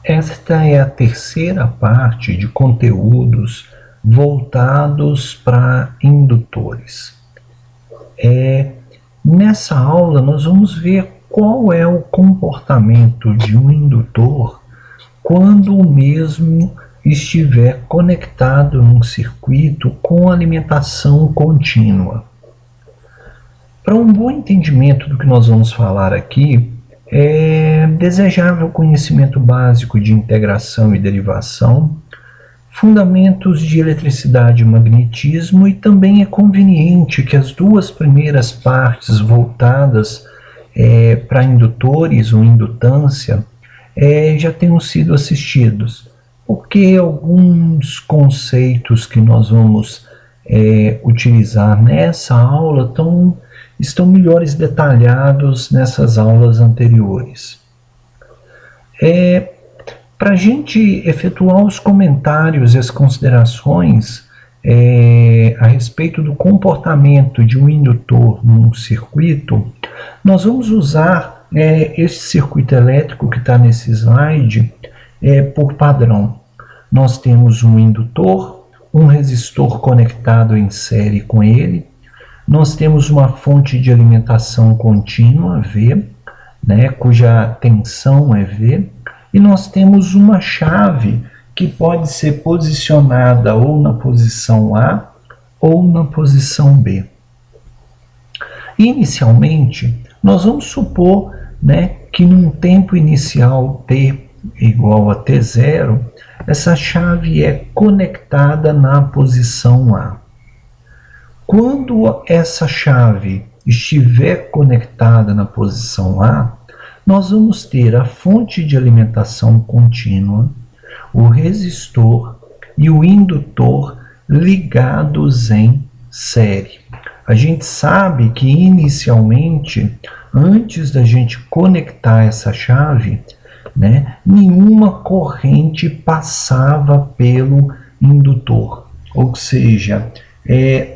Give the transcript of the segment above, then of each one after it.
Esta é a terceira parte de conteúdos voltados para indutores. Nessa aula nós vamos ver qual é o comportamento de um indutor quando o mesmo estiver conectado num circuito com alimentação contínua. Para um bom entendimento do que nós vamos falar aqui, é desejável o conhecimento básico de integração e derivação, fundamentos de eletricidade e magnetismo, e também é conveniente que as duas primeiras partes voltadas para indutores ou indutância já tenham sido assistidos, porque alguns conceitos que nós vamos utilizar nessa aula estão melhores detalhados nessas aulas anteriores. Para a gente efetuar os comentários e as considerações a respeito do comportamento de um indutor num circuito, nós vamos usar esse circuito elétrico que está nesse slide por padrão. Nós temos um indutor, um resistor conectado em série com ele, nós temos uma fonte de alimentação contínua, V, cuja tensão é V, e nós temos uma chave que pode ser posicionada ou na posição A ou na posição B. Inicialmente, nós vamos supor que num tempo inicial t igual a t0, essa chave é conectada na posição A. Quando essa chave estiver conectada na posição A, nós vamos ter a fonte de alimentação contínua, o resistor e o indutor ligados em série. A gente sabe que inicialmente, antes da gente conectar essa chave, nenhuma corrente passava pelo indutor, ou seja,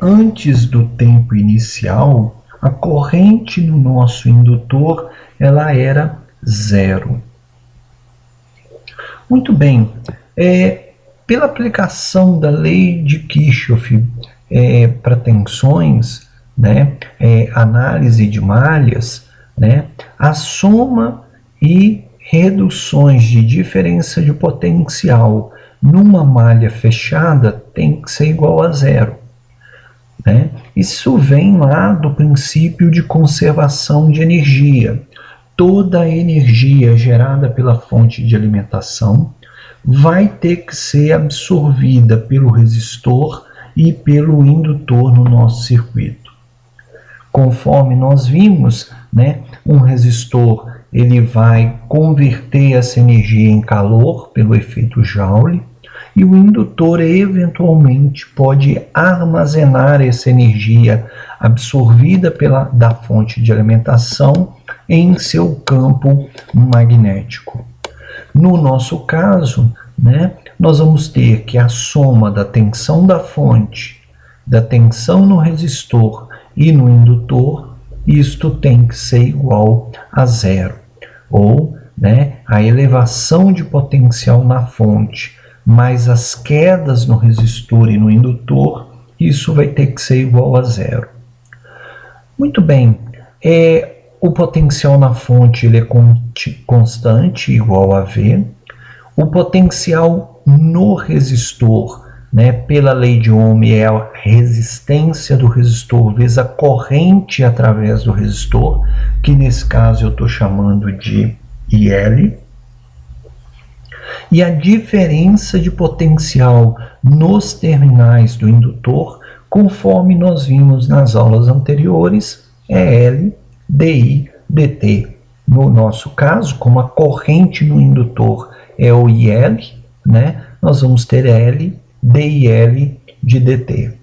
antes do tempo inicial, a corrente no nosso indutor ela era zero. Muito bem, pela aplicação da lei de Kirchhoff para tensões, análise de malhas, a soma e reduções de diferença de potencial numa malha fechada tem que ser igual a zero. Isso vem lá do princípio de conservação de energia. Toda a energia gerada pela fonte de alimentação vai ter que ser absorvida pelo resistor e pelo indutor no nosso circuito. Conforme nós vimos, um resistor ele vai converter essa energia em calor pelo efeito Joule, e o indutor eventualmente pode armazenar essa energia absorvida da fonte de alimentação em seu campo magnético. No nosso caso, nós vamos ter que a soma da tensão da fonte, da tensão no resistor e no indutor, isto tem que ser igual a zero. Ou a elevação de potencial na fonte mais as quedas no resistor e no indutor, isso vai ter que ser igual a zero. Muito bem, o potencial na fonte ele é constante, igual a V. O potencial no resistor, pela lei de Ohm, é a resistência do resistor vezes a corrente através do resistor, que nesse caso eu estou chamando de IL. E a diferença de potencial nos terminais do indutor, conforme nós vimos nas aulas anteriores, é L, DI, DT. No nosso caso, como a corrente no indutor é o IL, nós vamos ter L, DIL de DT.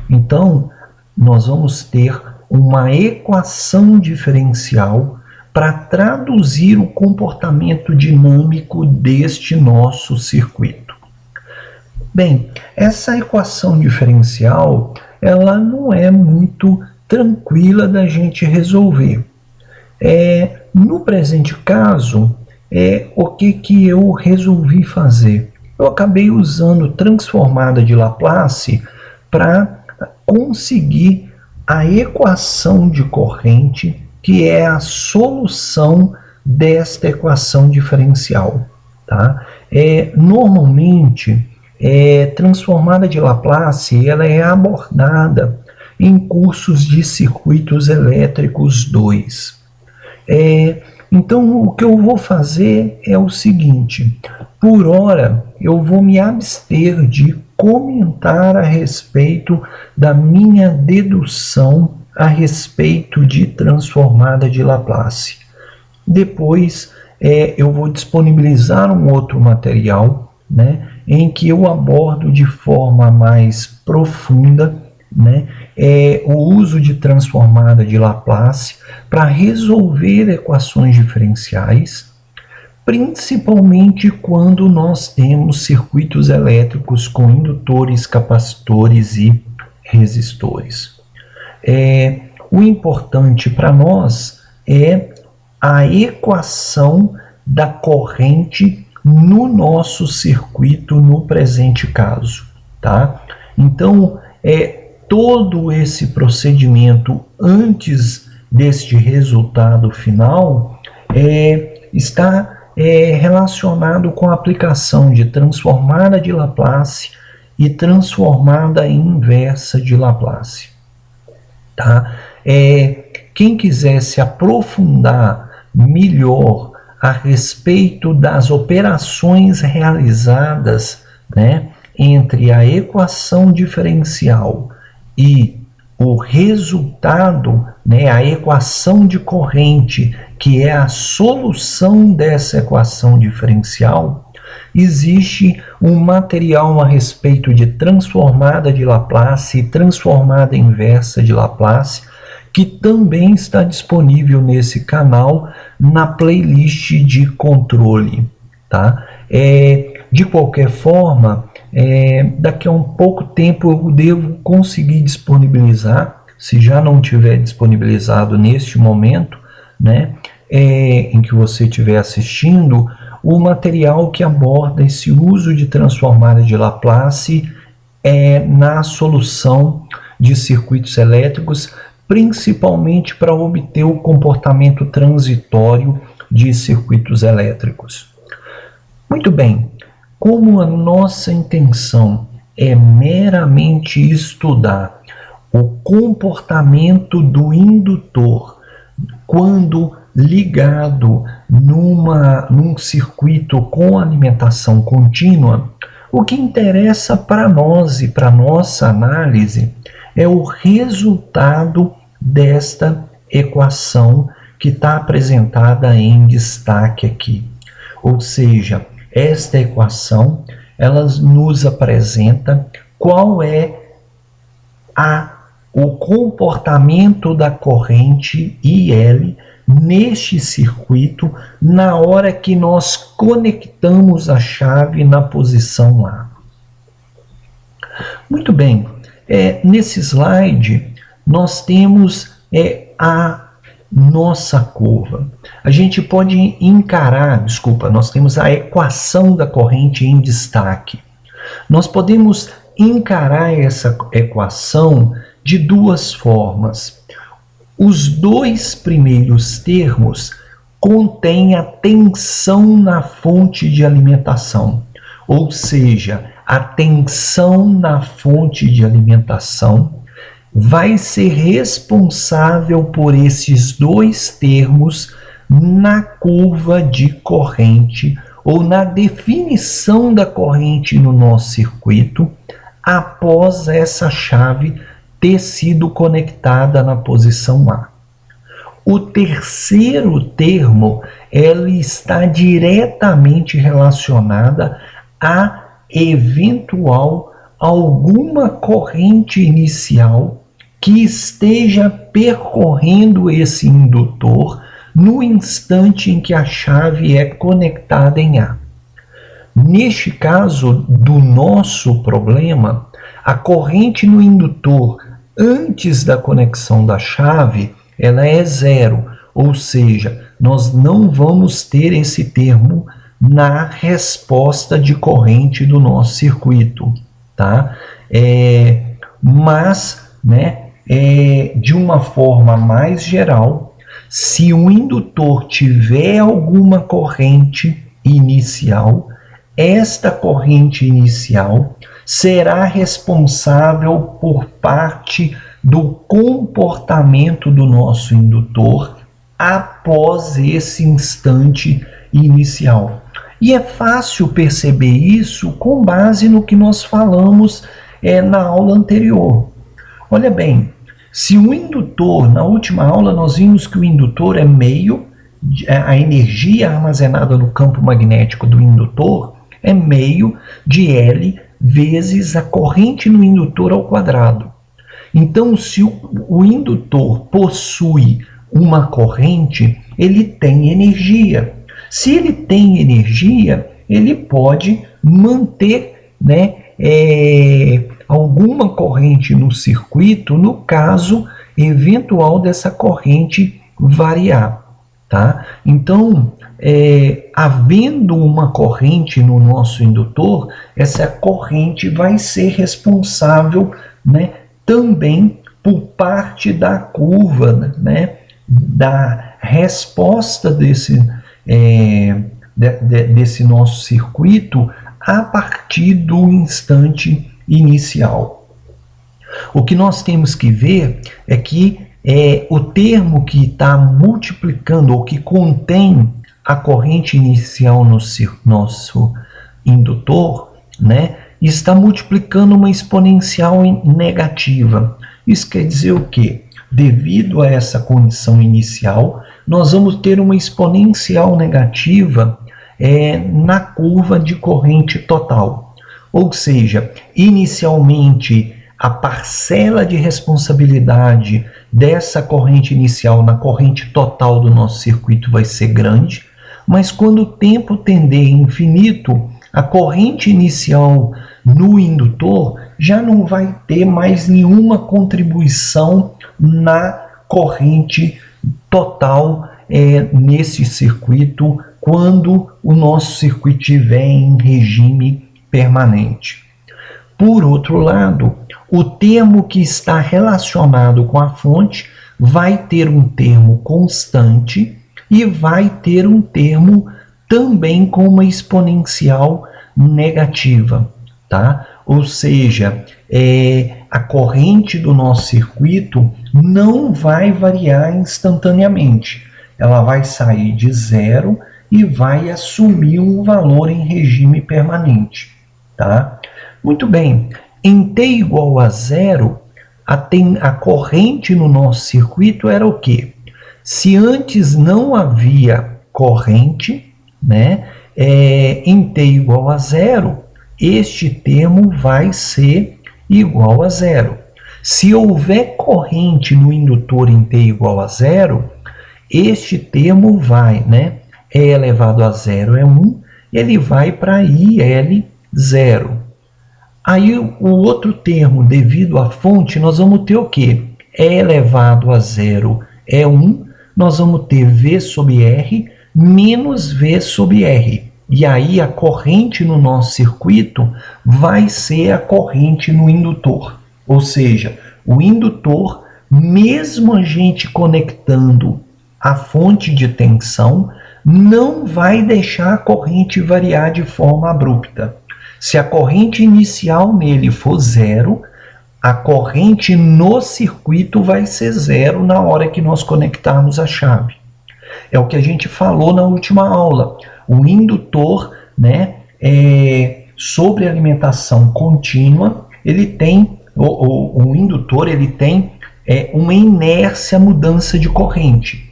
Então, nós vamos ter uma equação diferencial para traduzir o comportamento dinâmico deste nosso circuito. Bem, essa equação diferencial, ela não é muito tranquila da gente resolver. No presente caso, o que eu resolvi fazer? Eu acabei usando transformada de Laplace para conseguir a equação de corrente, que é a solução desta equação diferencial. Tá? Normalmente, transformada de Laplace ela é abordada em cursos de circuitos elétricos 2. Então, o que eu vou fazer é o seguinte: por hora, eu vou me abster de comentar a respeito da minha dedução a respeito de transformada de Laplace. Depois, eu vou disponibilizar um outro material, né, em que eu abordo de forma mais profunda, né, o uso de transformada de Laplace para resolver equações diferenciais, principalmente quando nós temos circuitos elétricos com indutores, capacitores e resistores. O importante para nós é a equação da corrente no nosso circuito no presente caso, tá? Então, todo esse procedimento antes deste resultado final está relacionado com a aplicação de transformada de Laplace e transformada inversa de Laplace. Tá? Quem quiser se aprofundar melhor a respeito das operações realizadas, né, entre a equação diferencial e o resultado, né, a equação de corrente, que é a solução dessa equação diferencial, existe um material a respeito de transformada de Laplace e transformada inversa de Laplace, que também está disponível nesse canal na playlist de controle. Tá? De qualquer forma, daqui a um pouco tempo eu devo conseguir disponibilizar, se já não tiver disponibilizado neste momento, né, em que você estiver assistindo, o material que aborda esse uso de transformada de Laplace na solução de circuitos elétricos, principalmente para obter o comportamento transitório de circuitos elétricos. Muito bem, como a nossa intenção é meramente estudar o comportamento do indutor quando ligado num circuito com alimentação contínua, o que interessa para nós e para nossa análise é o resultado desta equação que está apresentada em destaque aqui. Ou seja, esta equação ela nos apresenta qual é o comportamento da corrente IL neste circuito na hora que nós conectamos a chave na posição A. Muito bem, nesse slide nós temos a nossa curva. A gente pode encarar, nós temos a equação da corrente em destaque. Nós podemos encarar essa equação de duas formas. Os dois primeiros termos contêm a tensão na fonte de alimentação, ou seja, a tensão na fonte de alimentação vai ser responsável por esses dois termos na curva de corrente ou na definição da corrente no nosso circuito após essa chave ter sido conectada na posição A. O terceiro termo, ela está diretamente relacionada a eventual alguma corrente inicial que esteja percorrendo esse indutor no instante em que a chave é conectada em A. Neste caso do nosso problema, a corrente no indutor antes da conexão da chave ela é zero, Ou seja, nós não vamos ter esse termo na resposta de corrente do nosso circuito, tá? Mas, né, de uma forma mais geral, se o indutor tiver alguma corrente inicial, esta corrente inicial será responsável por parte do comportamento do nosso indutor após esse instante inicial. E é fácil perceber isso com base no que nós falamos na aula anterior. Olha bem, se o indutor, na última aula nós vimos que o indutor é meio, a energia armazenada no campo magnético do indutor é meio de L vezes a corrente no indutor ao quadrado. Então, se o indutor possui uma corrente, ele tem energia. Se ele tem energia, ele pode manter, né, alguma corrente no circuito, no caso eventual dessa corrente variar, tá? Então, havendo uma corrente no nosso indutor, essa corrente vai ser responsável, né, também por parte da curva, né, da resposta desse nosso circuito a partir do instante inicial. O que nós temos que ver é que o termo que está multiplicando ou que contém a corrente inicial no nosso indutor, né, está multiplicando uma exponencial negativa. Isso quer dizer o quê? Devido a essa condição inicial, nós vamos ter uma exponencial negativa na curva de corrente total. Ou seja, inicialmente a parcela de responsabilidade dessa corrente inicial na corrente total do nosso circuito vai ser grande, mas quando o tempo tender infinito, a corrente inicial no indutor já não vai ter mais nenhuma contribuição na corrente total nesse circuito, quando o nosso circuito estiver em regime permanente. Por outro lado, o termo que está relacionado com a fonte vai ter um termo constante e vai ter um termo também com uma exponencial negativa, tá? Ou seja, a corrente do nosso circuito não vai variar instantaneamente. Ela vai sair de zero e vai assumir um valor em regime permanente, tá? Muito bem, em t igual a zero, a corrente no nosso circuito era o quê? Se antes não havia corrente, né, em t igual a zero, este termo vai ser igual a zero. Se houver corrente no indutor em t igual a zero, este termo vai, né, E elevado a zero é 1, ele vai para IL zero. Aí o outro termo, devido à fonte, nós vamos ter o quê? E elevado a zero é 1, nós vamos ter V sobre R menos V sobre R. E aí a corrente no nosso circuito vai ser a corrente no indutor. Ou seja, o indutor, mesmo a gente conectando a fonte de tensão, não vai deixar a corrente variar de forma abrupta. Se a corrente inicial nele for zero, a corrente no circuito vai ser zero na hora que nós conectarmos a chave. É o que a gente falou na última aula. O indutor, né, sobre alimentação contínua, ele tem, o indutor ele tem uma inércia à mudança de corrente.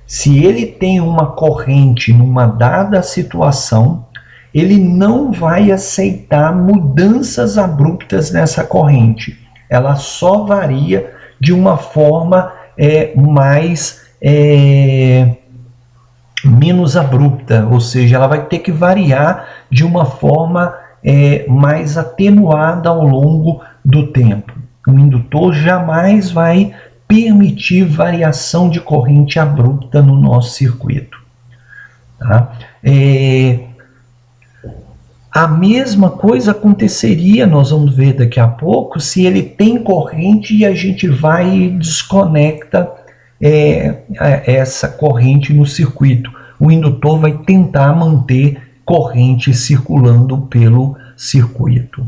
Se ele tem uma corrente numa dada situação, ele não vai aceitar mudanças abruptas nessa corrente. Ela só varia de uma forma menos abrupta, ou seja, ela vai ter que variar de uma forma mais atenuada ao longo do tempo. O indutor jamais vai permitir variação de corrente abrupta no nosso circuito. Tá? A mesma coisa aconteceria, nós vamos ver daqui a pouco, se ele tem corrente e a gente vai e desconecta essa corrente no circuito. O indutor vai tentar manter corrente circulando pelo circuito.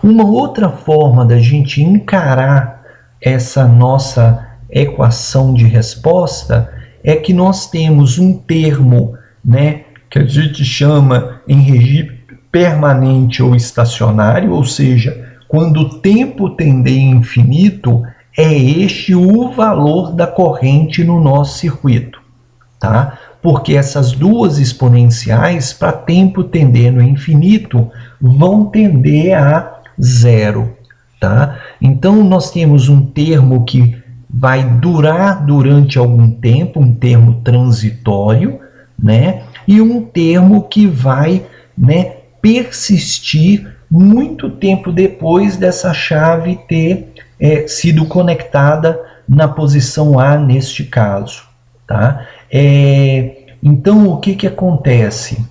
Uma outra forma da gente encarar essa nossa equação de resposta é que nós temos um termo, né, que a gente chama em regime permanente ou estacionário, ou seja, quando o tempo tender a infinito, é este o valor da corrente no nosso circuito, tá? Porque essas duas exponenciais, para tempo tendendo a infinito, vão tender a zero, tá? Então, nós temos um termo que vai durar durante algum tempo, um termo transitório, né? E um termo que vai, né, persistir muito tempo depois dessa chave ter sido conectada na posição A neste caso, tá? Então, o que acontece?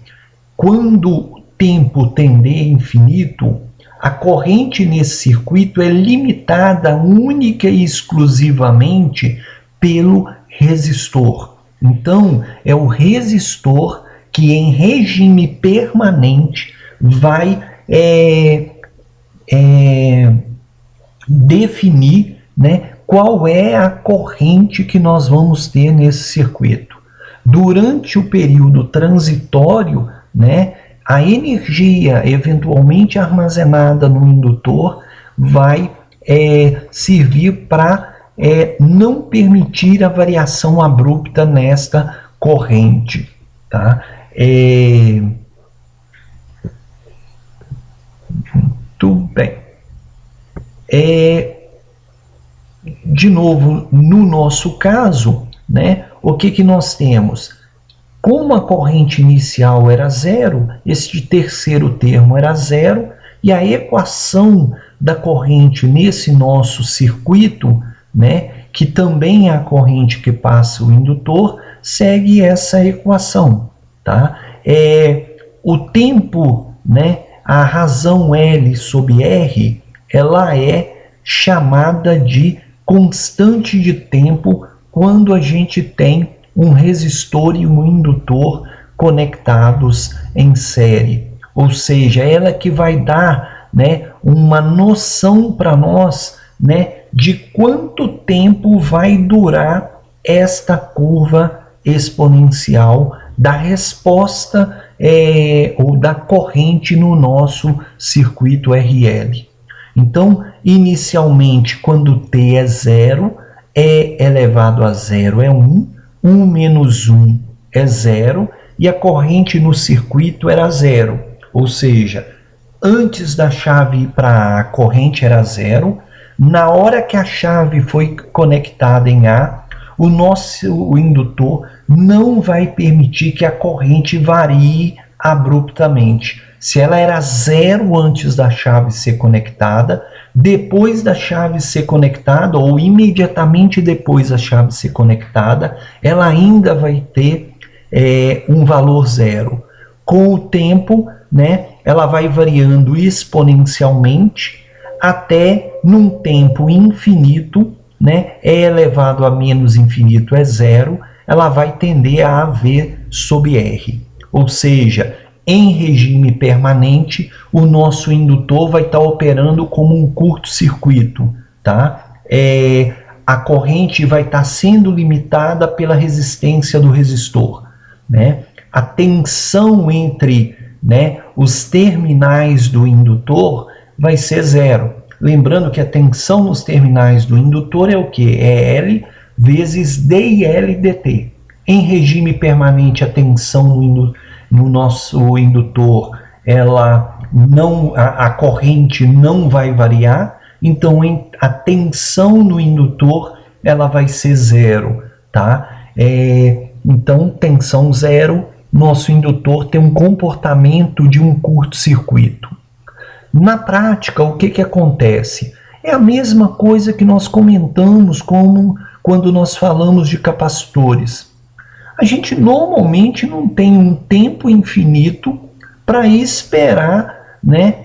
Quando o tempo tender a infinito, a corrente nesse circuito é limitada única e exclusivamente pelo resistor. Então, é o resistor que em regime permanente vai definir, né, qual é a corrente que nós vamos ter nesse circuito. Durante o período transitório, né, a energia eventualmente armazenada no indutor vai servir para não permitir a variação abrupta nesta corrente, tá? Muito bem. De novo, no nosso caso, né, o que nós temos? Como a corrente inicial era zero, este terceiro termo era zero, e a equação da corrente nesse nosso circuito, né, que também é a corrente que passa o indutor, segue essa equação, tá? O tempo, né, a razão L sobre R, ela é chamada de constante de tempo quando a gente tem um resistor e um indutor conectados em série. Ou seja, ela que vai dar, né, uma noção para nós, né, de quanto tempo vai durar esta curva exponencial da resposta ou da corrente no nosso circuito RL. Então, inicialmente, quando t é zero, E elevado a zero é 1, 1 menos 1 é zero, e a corrente no circuito era zero. Ou seja, antes da chave ir para A, a corrente era zero. Na hora que a chave foi conectada em A, o indutor não vai permitir que a corrente varie abruptamente. Se ela era zero antes da chave ser conectada, depois da chave ser conectada, ou imediatamente depois da chave ser conectada, ela ainda vai ter um valor zero. Com o tempo, né, ela vai variando exponencialmente até num tempo infinito, né, E elevado a menos infinito é zero, ela vai tender a AV sobre R. Ou seja, em regime permanente, o nosso indutor vai estar operando como um curto-circuito, tá? A corrente vai estar sendo limitada pela resistência do resistor, né? A tensão entre, né, os terminais do indutor vai ser zero. Lembrando que a tensão nos terminais do indutor é o que? É L vezes DL dt. Em regime permanente, a tensão no nosso indutor, a corrente não vai variar, então a tensão no indutor ela vai ser zero, tá? Então, tensão zero, nosso indutor tem um comportamento de um curto-circuito. Na prática, o que acontece? É a mesma coisa que nós comentamos como quando nós falamos de capacitores. A gente normalmente não tem um tempo infinito para esperar, né,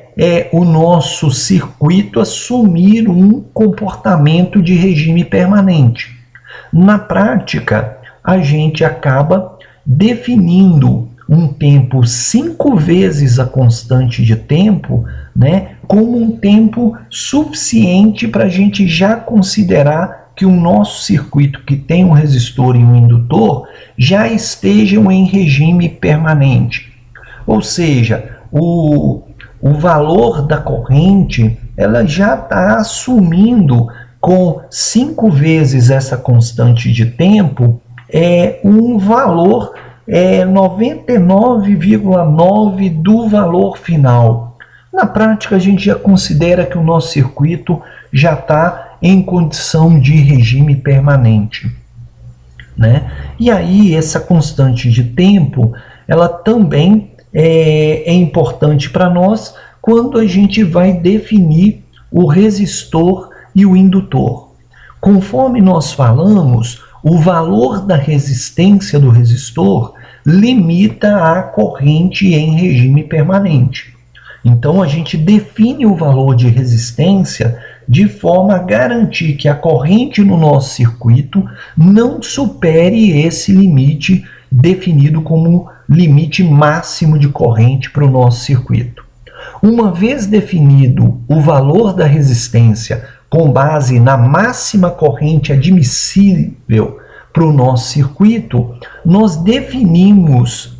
o nosso circuito assumir um comportamento de regime permanente. Na prática, a gente acaba definindo um tempo 5 vezes a constante de tempo, né, como um tempo suficiente para a gente já considerar que o nosso circuito, que tem um resistor e um indutor, já estejam em regime permanente. Ou seja, o valor da corrente, ela já está assumindo com 5 vezes essa constante de tempo, um valor 99,9 do valor final. Na prática, a gente já considera que o nosso circuito já está em condição de regime permanente, né? E aí, essa constante de tempo, ela também é importante para nós quando a gente vai definir o resistor e o indutor. Conforme nós falamos, o valor da resistência do resistor limita a corrente em regime permanente. Então, a gente define o valor de resistência de forma a garantir que a corrente no nosso circuito não supere esse limite definido como limite máximo de corrente para o nosso circuito. Uma vez definido o valor da resistência com base na máxima corrente admissível para o nosso circuito, nós definimos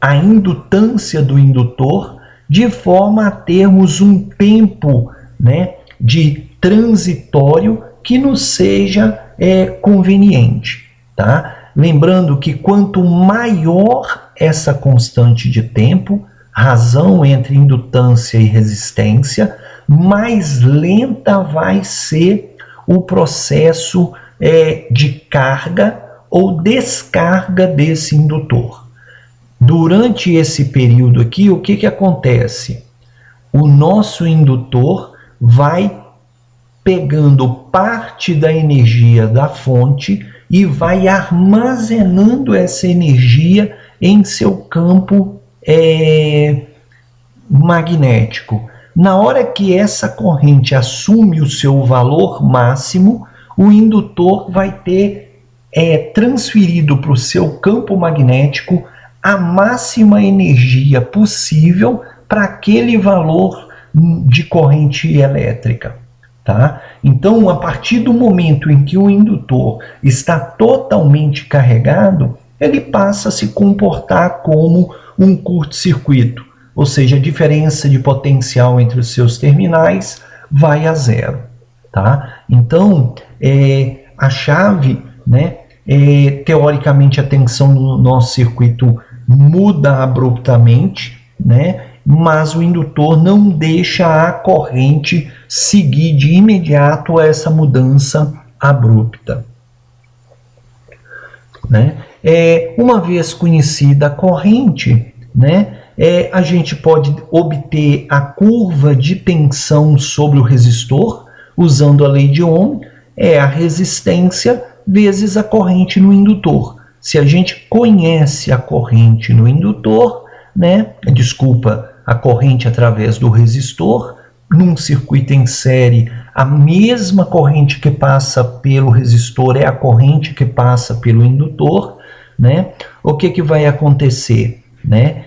a indutância do indutor de forma a termos um tempo, né, de transitório que nos seja conveniente, tá? Lembrando que quanto maior essa constante de tempo, razão entre indutância e resistência, mais lenta vai ser o processo de carga ou descarga desse indutor. Durante esse período aqui, o que acontece? O nosso indutor vai pegando parte da energia da fonte e vai armazenando essa energia em seu campo magnético. Na hora que essa corrente assume o seu valor máximo, o indutor vai ter transferido para o seu campo magnético a máxima energia possível para aquele valor de corrente elétrica, tá? Então, a partir do momento em que o indutor está totalmente carregado, ele passa a se comportar como um curto-circuito, ou seja, a diferença de potencial entre os seus terminais vai a zero, tá? Então, a chave, né, teoricamente a tensão do nosso circuito muda abruptamente, né, mas o indutor não deixa a corrente seguir de imediato essa mudança abrupta, né? Uma vez conhecida a corrente, né, a gente pode obter a curva de tensão sobre o resistor usando a lei de Ohm, a resistência vezes a corrente no indutor. Se a gente conhece a corrente no indutor, né, a corrente através do resistor, num circuito em série, a mesma corrente que passa pelo resistor é a corrente que passa pelo indutor, né? O que vai acontecer, né?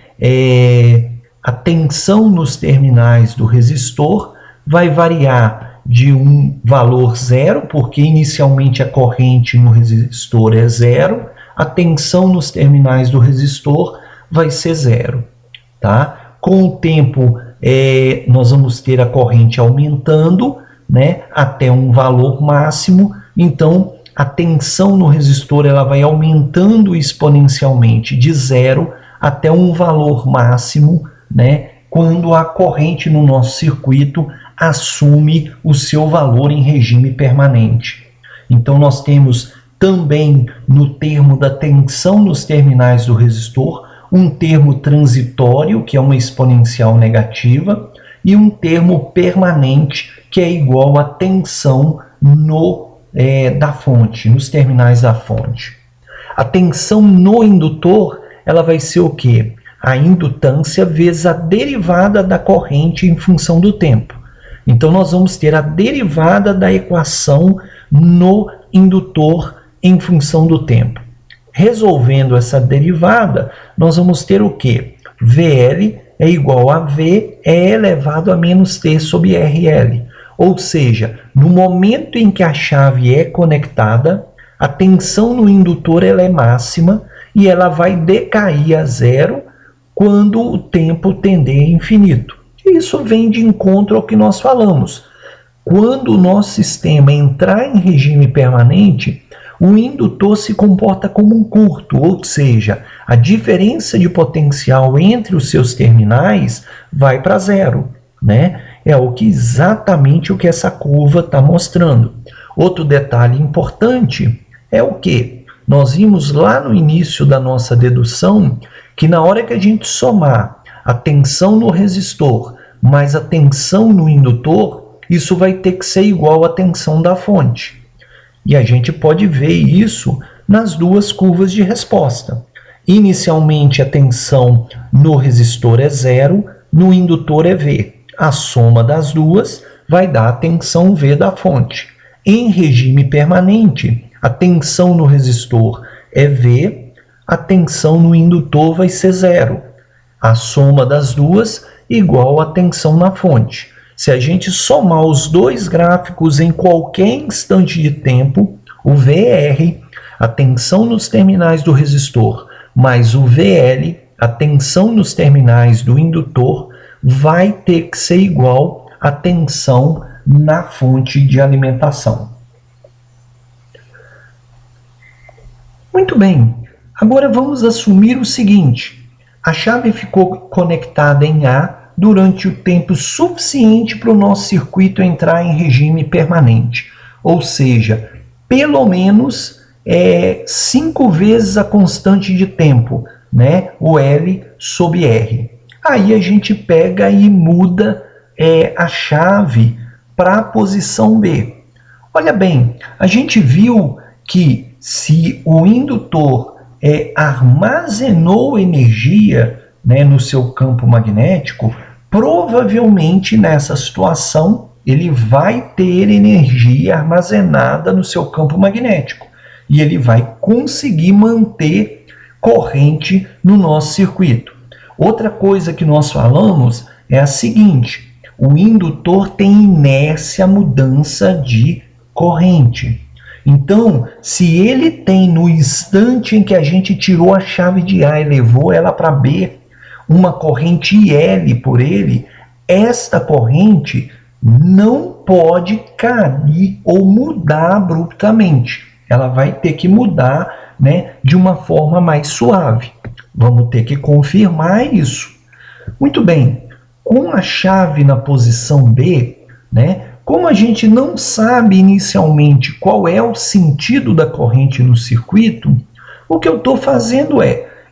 A tensão nos terminais do resistor vai variar de um valor zero, porque inicialmente a corrente no resistor é zero, a tensão nos terminais do resistor vai ser zero, tá? Com o tempo, nós vamos ter a corrente aumentando, né, até um valor máximo, então a tensão no resistor ela vai aumentando exponencialmente de zero até um valor máximo, né, quando a corrente no nosso circuito assume o seu valor em regime permanente. Então nós temos também no termo da tensão nos terminais do resistor um termo transitório, que é uma exponencial negativa, e um termo permanente, que é igual à tensão da fonte, nos terminais da fonte. A tensão no indutor, ela vai ser o quê? A indutância vezes a derivada da corrente em função do tempo. Então, nós vamos ter a derivada da equação no indutor em função do tempo. Resolvendo essa derivada, nós vamos ter o quê? VL é igual a V é elevado a menos T sobre RL. Ou seja, no momento em que a chave é conectada, a tensão no indutor ela é máxima e ela vai decair a zero quando o tempo tender a infinito. Isso vem de encontro ao que nós falamos. Quando o nosso sistema entrar em regime permanente, o indutor se comporta como um curto, ou seja, a diferença de potencial entre os seus terminais vai para zero, né? É exatamente o que essa curva está mostrando. Outro detalhe importante é o que? Nós vimos lá no início da nossa dedução que na hora que a gente somar a tensão no resistor mais a tensão no indutor, isso vai ter que ser igual à tensão da fonte. E a gente pode ver isso nas duas curvas de resposta. Inicialmente, a tensão no resistor é zero, no indutor é V. A soma das duas vai dar a tensão V da fonte. Em regime permanente, a tensão no resistor é V, a tensão no indutor vai ser zero. A soma das duas igual a tensão na fonte. Se a gente somar os dois gráficos em qualquer instante de tempo, o VR, a tensão nos terminais do resistor, mais o VL, a tensão nos terminais do indutor, vai ter que ser igual à tensão na fonte de alimentação. Muito bem, agora vamos assumir o seguinte: a chave ficou conectada em A durante o tempo suficiente para o nosso circuito entrar em regime permanente, ou seja, pelo menos 5 vezes a constante de tempo, né? O L sobre R. Aí a gente pega e muda a chave para a posição B. Olha bem, a gente viu que se o indutor armazenou energia, né, no seu campo magnético, provavelmente nessa situação ele vai ter energia armazenada no seu campo magnético e ele vai conseguir manter corrente no nosso circuito. Outra coisa que nós falamos é a seguinte: o indutor tem inércia à mudança de corrente. Então, se ele tem, no instante em que a gente tirou a chave de A e levou ela para B, uma corrente IL por ele, esta corrente não pode cair ou mudar abruptamente. Ela vai ter que mudar, né, de uma forma mais suave. Vamos ter que confirmar isso. Muito bem, com a chave na posição B, né, como a gente não sabe inicialmente qual é o sentido da corrente no circuito, o que eu estou fazendo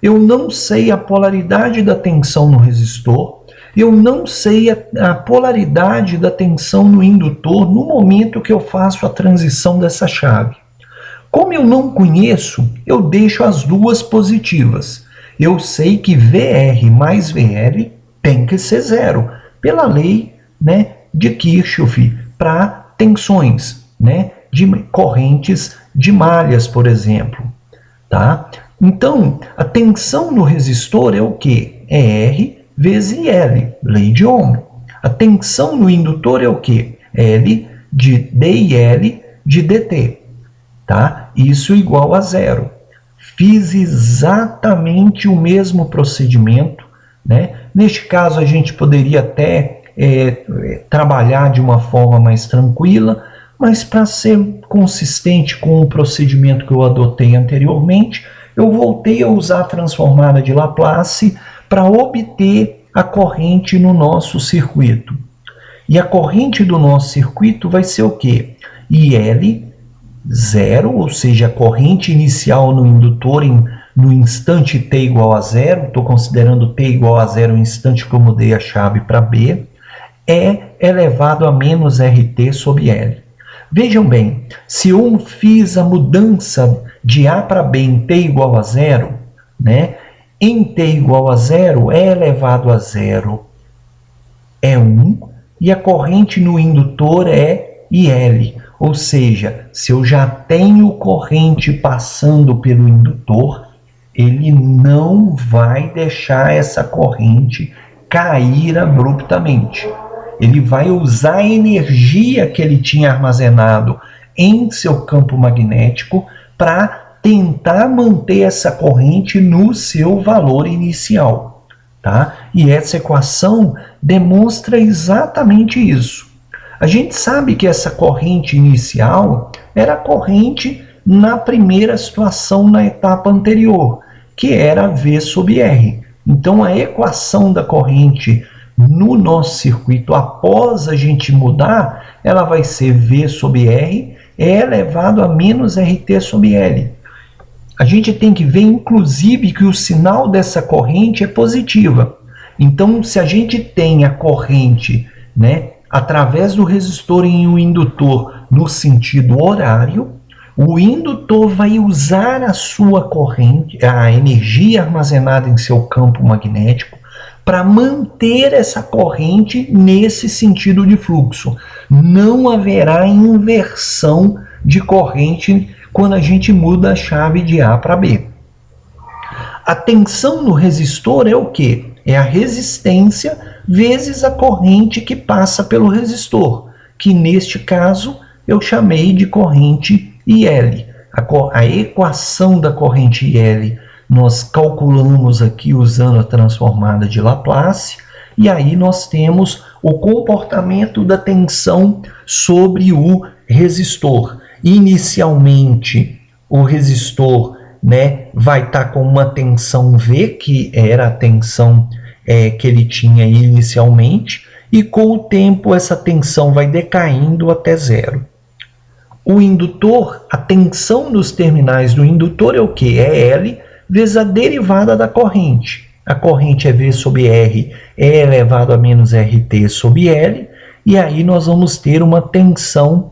eu não sei a polaridade da tensão no resistor, eu não sei a polaridade da tensão no indutor no momento que eu faço a transição dessa chave. Como eu não conheço, eu deixo as duas positivas. Eu sei que VR mais VL tem que ser zero, pela lei, né, de Kirchhoff, para tensões, né, de correntes de malhas, por exemplo. Tá? Então, a tensão no resistor é o quê? É R vezes L, lei de Ohm. A tensão no indutor é o quê? L de DIL de DT. Tá? Isso igual a zero. Fiz exatamente o mesmo procedimento, né? Neste caso, a gente poderia até trabalhar de uma forma mais tranquila, mas para ser consistente com o procedimento que eu adotei anteriormente, eu voltei a usar a transformada de Laplace para obter a corrente no nosso circuito. E a corrente do nosso circuito vai ser o quê? IL zero, ou seja, a corrente inicial no indutor no instante t igual a zero, estou considerando t igual a zero no instante que eu mudei a chave para B, E elevado a menos RT sobre L. Vejam bem, se eu fiz a mudança de A para B em T igual a zero, né? Em T igual a zero, E elevado a zero é 1 e a corrente no indutor é IL. Ou seja, se eu já tenho corrente passando pelo indutor, ele não vai deixar essa corrente cair abruptamente. Ele vai usar a energia que ele tinha armazenado em seu campo magnético para tentar manter essa corrente no seu valor inicial, tá? E essa equação demonstra exatamente isso. A gente sabe que essa corrente inicial era a corrente na primeira situação na etapa anterior, que era V sobre R. Então, a equação da corrente no nosso circuito, após a gente mudar, ela vai ser V sobre R elevado a menos RT sobre L. A gente tem que ver, inclusive, que o sinal dessa corrente é positiva. Então, se a gente tem a corrente, né, através do resistor em um indutor no sentido horário, o indutor vai usar a sua corrente, a energia armazenada em seu campo magnético, para manter essa corrente nesse sentido de fluxo. Não haverá inversão de corrente quando a gente muda a chave de A para B. A tensão no resistor é o quê? É a resistência vezes a corrente que passa pelo resistor, que neste caso eu chamei de corrente IL. A equação da corrente IL nós calculamos aqui usando a transformada de Laplace, e aí nós temos o comportamento da tensão sobre o resistor. Inicialmente, o resistor, né, vai estar com uma tensão V, que era a tensão que ele tinha inicialmente, e com o tempo essa tensão vai decaindo até zero. O indutor, a tensão nos terminais do indutor é o que? É L vezes a derivada da corrente. A corrente é V sobre R, E elevado a menos RT sobre L, e aí nós vamos ter uma tensão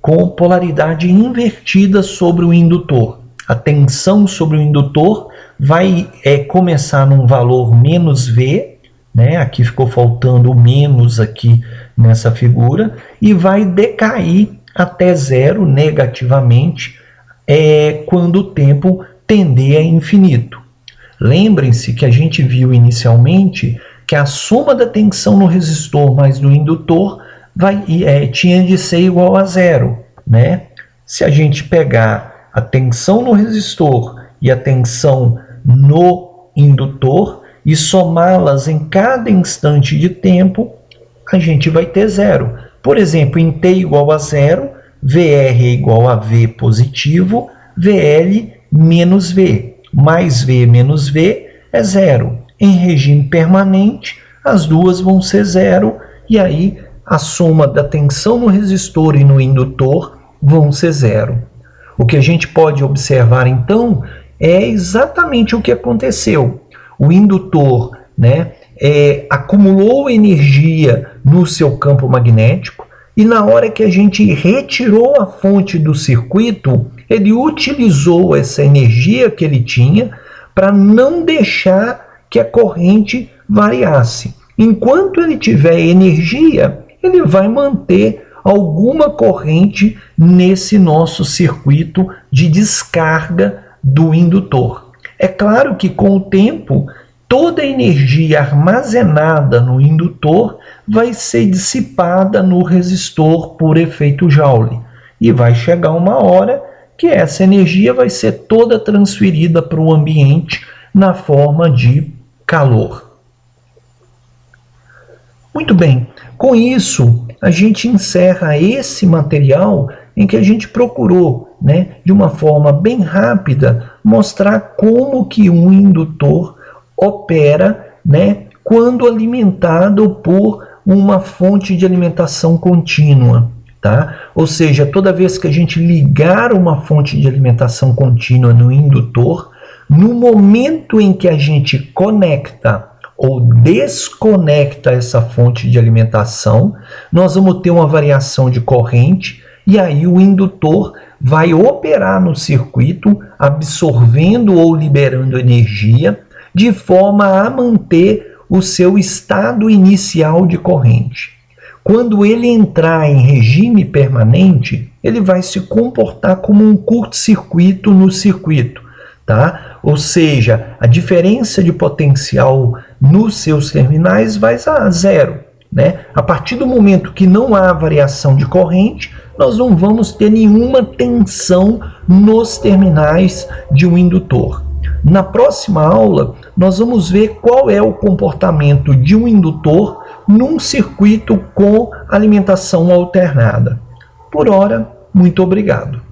com polaridade invertida sobre o indutor. A tensão sobre o indutor vai começar num valor menos V, né? Aqui ficou faltando o menos aqui nessa figura, e vai decair até zero negativamente quando o tempo tender a infinito. Lembrem-se que a gente viu inicialmente que a soma da tensão no resistor mais no indutor tinha de ser igual a zero, né? Se a gente pegar a tensão no resistor e a tensão no indutor e somá-las em cada instante de tempo, a gente vai ter zero. Por exemplo, em T igual a zero, VR é igual a V positivo, VL menos V. Mais V menos V é zero. Em regime permanente, as duas vão ser zero, e aí a soma da tensão no resistor e no indutor vão ser zero. O que a gente pode observar, então, é exatamente o que aconteceu. O indutor, né, acumulou energia no seu campo magnético, e na hora que a gente retirou a fonte do circuito, ele utilizou essa energia que ele tinha para não deixar que a corrente variasse. Enquanto ele tiver energia, ele vai manter alguma corrente nesse nosso circuito de descarga do indutor. É claro que com o tempo, toda a energia armazenada no indutor vai ser dissipada no resistor por efeito Joule. E vai chegar uma hora que essa energia vai ser toda transferida para o ambiente na forma de calor. Muito bem, com isso a gente encerra esse material em que a gente procurou, né, de uma forma bem rápida, mostrar como que um indutor opera, né, quando alimentado por uma fonte de alimentação contínua. Tá? Ou seja, toda vez que a gente ligar uma fonte de alimentação contínua no indutor, no momento em que a gente conecta ou desconecta essa fonte de alimentação, nós vamos ter uma variação de corrente e aí o indutor vai operar no circuito, absorvendo ou liberando energia, de forma a manter o seu estado inicial de corrente. Quando ele entrar em regime permanente, ele vai se comportar como um curto-circuito no circuito, tá? Ou seja, a diferença de potencial nos seus terminais vai a zero, né? A partir do momento que não há variação de corrente, nós não vamos ter nenhuma tensão nos terminais de um indutor. Na próxima aula, nós vamos ver qual é o comportamento de um indutor num circuito com alimentação alternada. Por hora, muito obrigado.